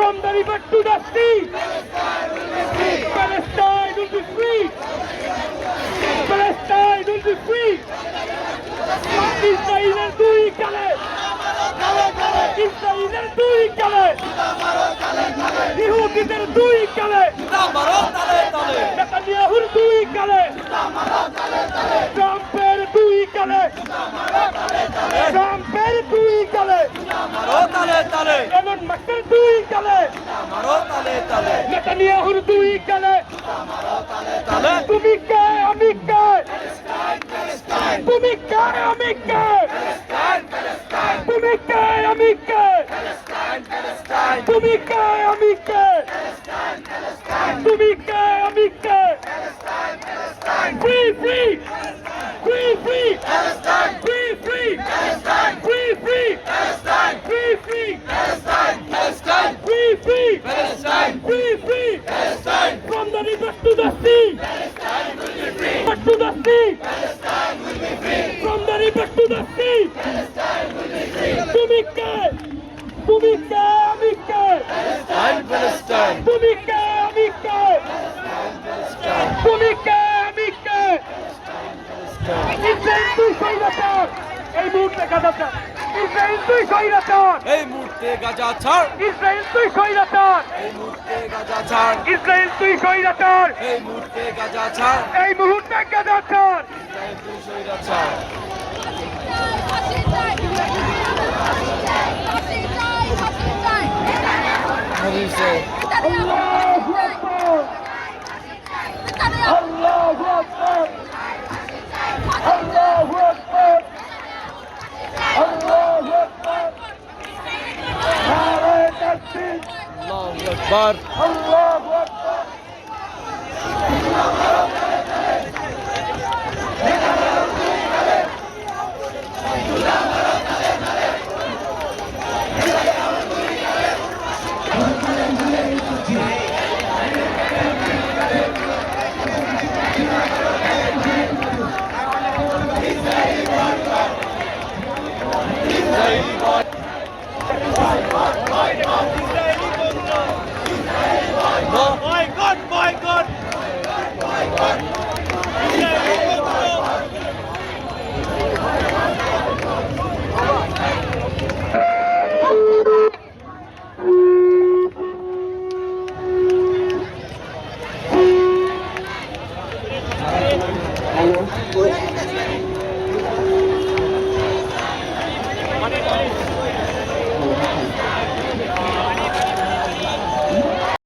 From the river to the sea, Palestine will be free. Palestine will be free. ইসরায়েলের দুই কালে, ইসরায়েলের দুই কালে, ইহুদিদের দুই কালে, নেতানিয়াহুর দুই কালে, ট্রাম্পের দুই কালে, ট্রাম্পের দুই কালে, এলন মাস্কের দুই কালে, নেতানিয়াহুর দুই কালে। তুমি কে আমি কে, তুমি কে আমি কে, তুমি কে আমি কে, তুমি কে আমি কে, তুমি কে আমি কে। Free, free, free, free, free, free, free, free, free, free, free, free, free, free, from the river to the sea, to the sea, from the river to the sea. তুমি কে, তুমি কে আমি কে, তুমি কে আমি কে, তুমি কে আমি কে। ইসরায়েল তুই স্বৈরাচার, এই মুহূর্তে গাজা ছাড়। ইসরায়েল তুই স্বৈরাচার, এই মুহূর্তে গাজা ছাড়, ইসরায়েল তুই স্বৈরাচার, এই মুহূর্তে গাজা ছাড়, ইসরায়েল তুই স্বৈরাচার, এই মুহূর্তে গাজা ছাড়, এই মুহূর্তে গাজা ছাড়। ইসরায়েল তুই স্বৈরাচার। What do you say? আল্লাহু আকবার, আল্লাহু আকবার, আল্লাহু আকবার, আল্লাহু আকবার। নারায়ে তাকবীর, আল্লাহু আকবার। আল্লাহু আকবার। ইসরায়েল